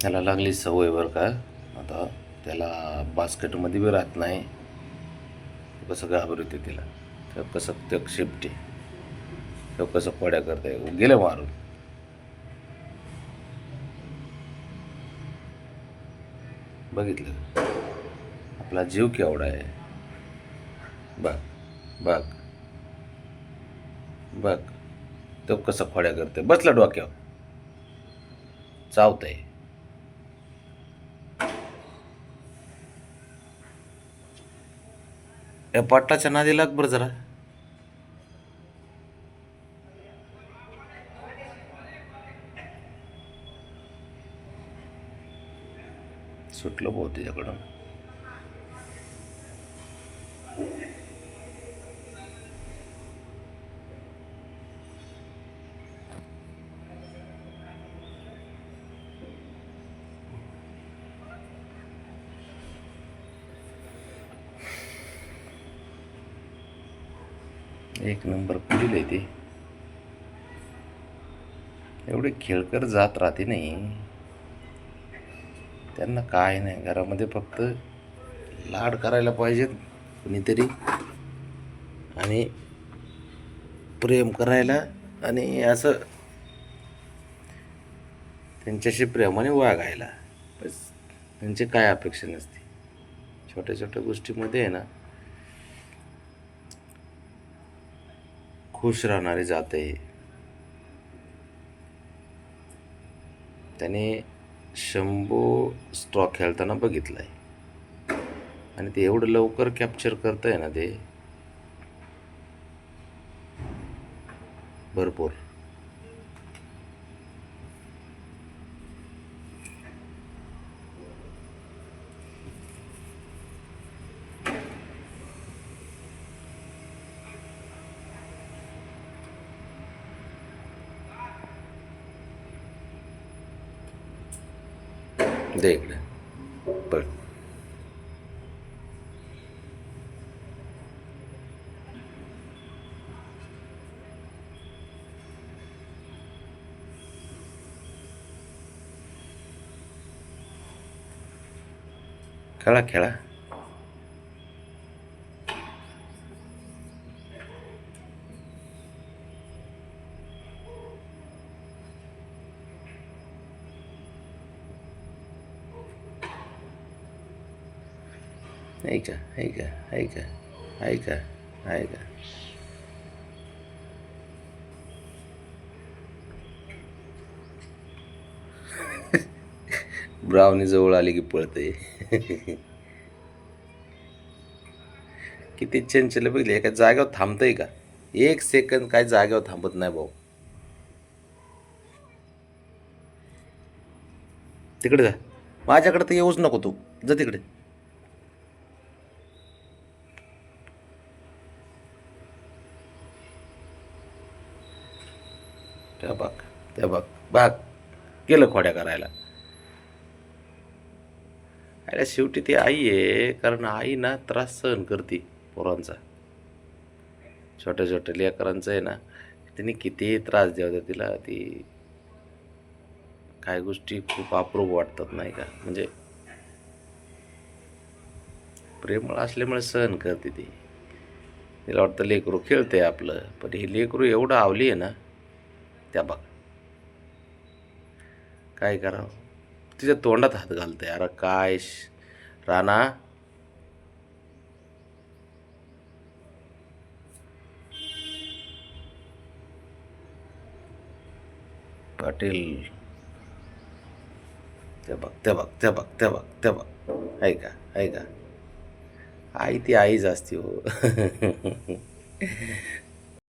त्याला लागली सवय बरं का. आता त्याला बास्केटमध्ये बी राहत नाही. कसं घाबरते तिला. तर कसं ते शिपटे तो कसं पड्या करताय गेलं मारून. बघितलं आपला जीव केवढा आहे. बघ बघ बघ तो कसं खोड्या करते. बसला डोक्यावर चावतंय. या पाटाच्या नादी लाग बरं जरा. सुटलं भाऊ त्याच्याकडून. एक नंबर पुढील आहे ते. एवढे खेळकर जात राहते नाही. त्यांना काय नाही घरामध्ये फक्त लाड करायला पाहिजेत कुणीतरी आणि प्रेम करायला आणि असं त्यांच्याशी प्रेमाने वागायला. बस त्यांची काय अपेक्षा नसते. छोट्या छोट्या गोष्टीमध्ये आहे ना खुश राहणारे जाते. त्याने शंभू स्ट्रॉ खेळताना बघितलं आहे आणि ते एवढं लवकर कॅप्चर करतं आहे ना ते भरपूर. दे इकडे बघ. खेळा खेळा. ऐका ऐका ऐका ऐका ऐका. ब्राउनी जवळ आली की पळते. किती चंचल बघले. एका जागेवर थांबतंय का. एक सेकंद काय जागेवर थांबत नाही भाऊ. तिकडे जा. माझ्याकडे तर येऊच नको तू. जा तिकडे. त्या बघ त्या बघ बघ गेलं खोड्या करायला. अरे शेवटी ती आई आहे. कारण आई ना त्रास सहन करते पोरांचा. छोट्या छोट्या लेकरांचं आहे ना तिने कितीही त्रास द्यावा तिला ती काही गोष्टी खूप अप्रूप वाटतात नाही का. म्हणजे प्रेमळ असल्यामुळे सहन करते ती. तिला वाटतं लेकरू खेळते आपलं. पण हे लेकरू एवढं आवली आहे ना. त्या बघ काय करावं. तिच्या तोंडात हात घालते. अरे काय राणा. पाटील ते बघ ते बघ ते बघ ते बघ ते बघ. ऐका ऐका. आई ती आईच असते हो.